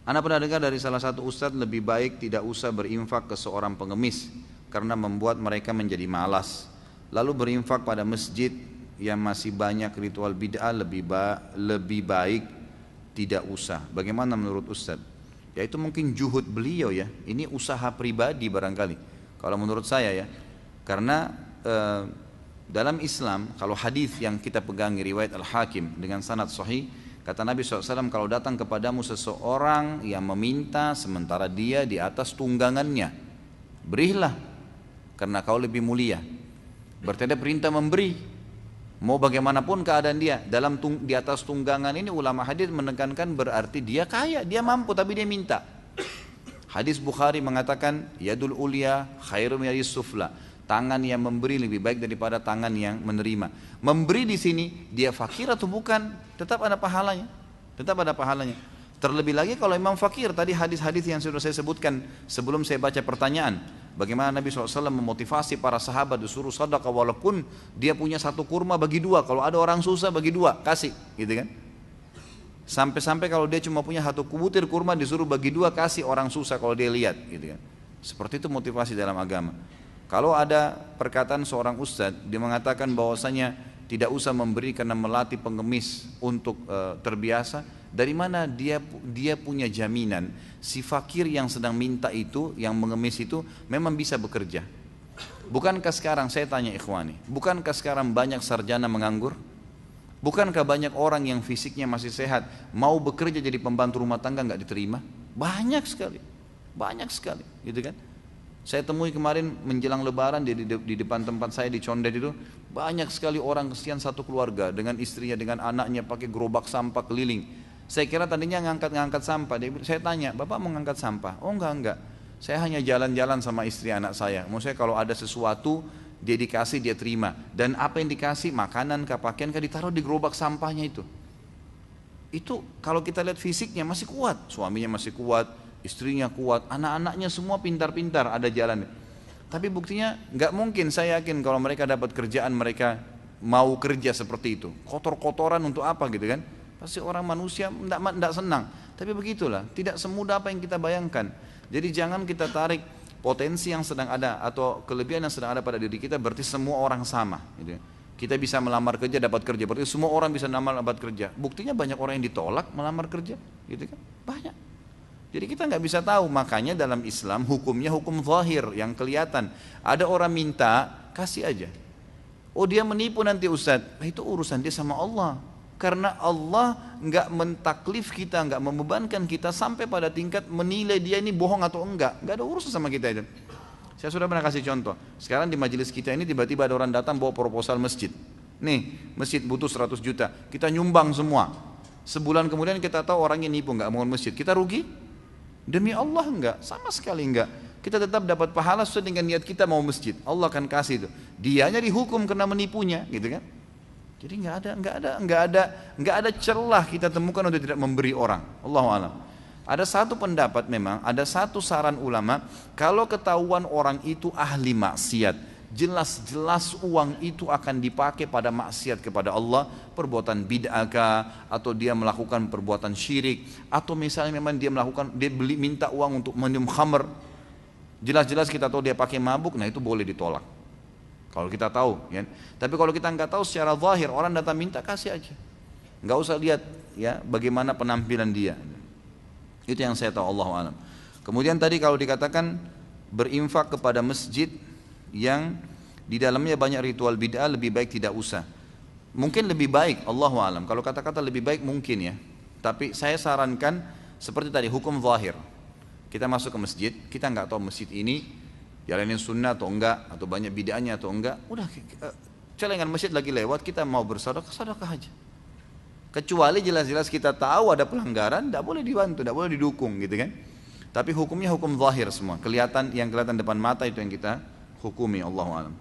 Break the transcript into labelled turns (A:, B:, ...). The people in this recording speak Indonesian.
A: Anda pernah dengar dari salah satu ustadz lebih baik tidak usah berinfak ke seorang pengemis karena membuat mereka menjadi malas. Lalu berinfak pada masjid yang masih banyak ritual bid'ah lebih baik tidak usah. Bagaimana menurut ustadz? Ya itu mungkin juhud beliau ya. Ini usaha pribadi barangkali. Kalau menurut saya ya. Karena dalam Islam kalau hadis yang kita pegangi riwayat Al-Hakim dengan sanad sahih, kata Nabi SAW, kalau datang kepadamu seseorang yang meminta sementara dia di atas tunggangannya, berilah karena kau lebih mulia. Berarti ada perintah memberi. Mau bagaimanapun keadaan dia di atas tunggangan ini, ulama hadis menekankan berarti dia kaya, dia mampu tapi dia minta. Hadis Bukhari mengatakan yadul ulia khairum yadis sufla. Tangan yang memberi lebih baik daripada tangan yang menerima. Memberi di sini dia fakir atau bukan, tetap ada pahalanya. Tetap ada pahalanya. Terlebih lagi kalau imam fakir, tadi hadis-hadis yang sudah saya sebutkan sebelum saya baca pertanyaan. Bagaimana Nabi SAW memotivasi para sahabat disuruh sedekah walaupun dia punya satu kurma bagi dua. Kalau ada orang susah bagi dua, kasih, gitu kan. Sampai-sampai kalau dia cuma punya satu butir kurma disuruh bagi dua, kasih orang susah kalau dia lihat, gitu kan. Seperti itu motivasi dalam agama. Kalau ada perkataan seorang ustadz, dia mengatakan bahwasanya tidak usah memberi karena melatih pengemis untuk terbiasa. Dari mana dia punya jaminan si fakir yang sedang minta itu, yang mengemis itu memang bisa bekerja? Bukankah sekarang, saya tanya ikhwani, bukankah sekarang banyak sarjana menganggur? Bukankah banyak orang yang fisiknya masih sehat mau bekerja jadi pembantu rumah tangga nggak diterima? Banyak sekali, gitu kan? Saya temui kemarin menjelang lebaran di depan tempat saya di Condet itu, banyak sekali orang kesian satu keluarga dengan istrinya, dengan anaknya pakai gerobak sampah keliling. Saya kira tadinya ngangkat sampah. Saya tanya, Bapak mau ngangkat sampah? Oh enggak. Saya hanya jalan-jalan sama istri anak saya. Maksudnya kalau ada sesuatu dia dikasih, dia terima. Dan apa yang dikasih, makanan kah, pakaian kah, ditaruh di gerobak sampahnya itu. Itu kalau kita lihat fisiknya masih kuat, suaminya masih kuat, istrinya kuat, anak-anaknya semua pintar-pintar, ada jalan. Tapi buktinya nggak mungkin, saya yakin kalau mereka dapat kerjaan mereka mau kerja seperti itu. Kotor-kotoran untuk apa gitu kan? Pasti orang manusia tidak senang. Tapi begitulah, tidak semudah apa yang kita bayangkan. Jadi jangan kita tarik potensi yang sedang ada atau kelebihan yang sedang ada pada diri kita berarti semua orang sama. Gitu. Kita bisa melamar kerja dapat kerja, berarti semua orang bisa melamar dapat kerja. Buktinya banyak orang yang ditolak melamar kerja, gitu kan? Banyak. Jadi kita nggak bisa tahu, makanya dalam Islam hukumnya hukum zahir yang kelihatan. Ada orang minta, kasih aja. Oh dia menipu nanti Ustadz, itu urusan dia sama Allah. Karena Allah nggak mentaklif kita, nggak membebankan kita sampai pada tingkat menilai dia ini bohong atau enggak. Nggak ada urusan sama kita itu. Saya sudah pernah kasih contoh. Sekarang di majelis kita ini tiba-tiba ada orang datang bawa proposal masjid. Nih, masjid butuh 100 juta. Kita nyumbang semua. Sebulan kemudian kita tahu orangnya nipu, nggak mau masjid. Kita rugi? Demi Allah enggak, sama sekali enggak. Kita tetap dapat pahala sesuai dengan niat kita mau masjid. Allah akan kasih itu. Dianya dihukum karena menipunya, gitu kan? Jadi enggak ada celah kita temukan untuk tidak memberi orang. Allahu a'lam. Ada satu pendapat memang, ada satu saran ulama, kalau ketahuan orang itu ahli maksiat, jelas-jelas uang itu akan dipakai pada maksiat kepada Allah, perbuatan bid'ah atau dia melakukan perbuatan syirik, atau misalnya memang dia minta uang untuk minum khamr, jelas-jelas kita tahu dia pakai mabuk, nah itu boleh ditolak. Kalau kita tahu, ya. Tapi kalau kita nggak tahu secara zahir, orang datang minta kasih aja, nggak usah lihat ya bagaimana penampilan dia. Itu yang saya tahu, Allahu a'lam. Kemudian tadi kalau dikatakan berinfak kepada masjid yang di dalamnya banyak ritual bid'ah lebih baik tidak usah. Mungkin lebih baik, Allahu a'lam. Kalau kata-kata lebih baik mungkin ya. Tapi saya sarankan seperti tadi hukum zahir. Kita masuk ke masjid, kita nggak tahu masjid ini jalanin sunnah atau enggak, atau banyak bid'ahnya atau enggak. Udah celengan masjid lagi lewat, kita mau bersedekah, sedekah aja. Kecuali jelas-jelas kita tahu ada pelanggaran, tidak boleh dibantu, tidak boleh didukung gitu kan. Tapi hukumnya hukum zahir semua. Yang kelihatan depan mata itu yang kita hukumi, Allahu a'lam.